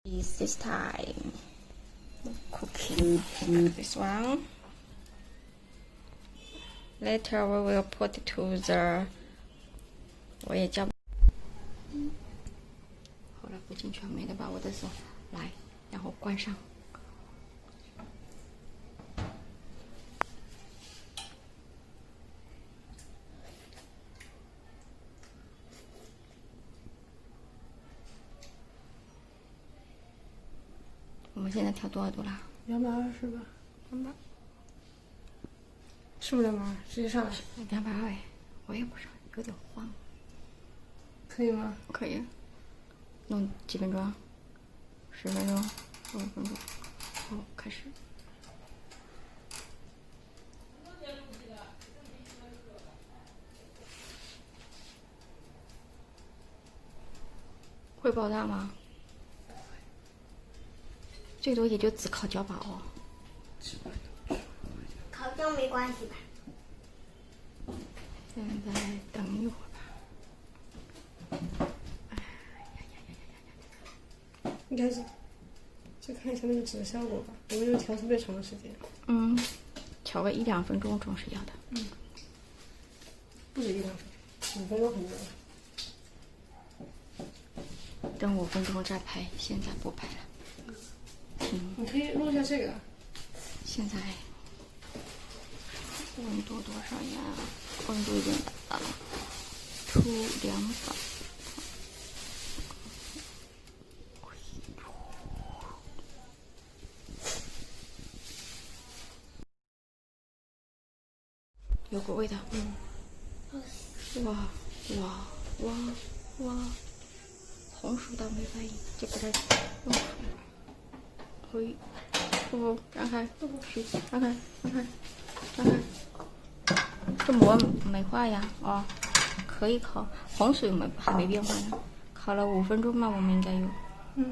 Is this time cooking this one. Later we will put it to the 我也叫后来不进去没得把我的手来，然后关上。我们现在调多少度啦220吧。200，是不是220？直接上来。220，我也不知道，有点慌。可以吗？可以。弄几分钟？10分钟？5分钟？好，开始。会爆炸吗？最多也就只烤焦吧哦。烤焦没关系吧？现在等一会儿吧。应该是，就看一下那个纸的效果吧。我们就调特别长的时间。嗯，调个1-2分钟总是要的。嗯，不止1-2分钟，5分钟很多了。等5分钟再拍，现在不拍了。你可以录一下这个。现在温度多少呀？温度已经达到了出200。有股味道。哇哇哇哇！红薯倒没反应，就把它用水。回，不，让开，嘘，让开，让开，让开。这膜没坏呀，哦，可以烤。红水还没变化呢，烤了5分钟吧，我们应该有。有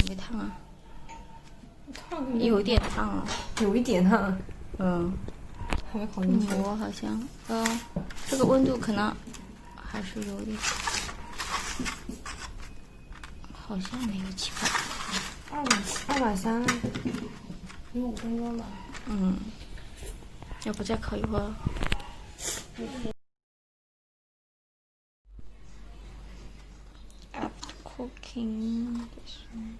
没烫啊？烫有点烫啊。有一点烫。还没烤进去。膜好像，这个温度可能还是有点，好像没有起泡。230，有5分钟吧。要不再烤一会儿。After cooking this one.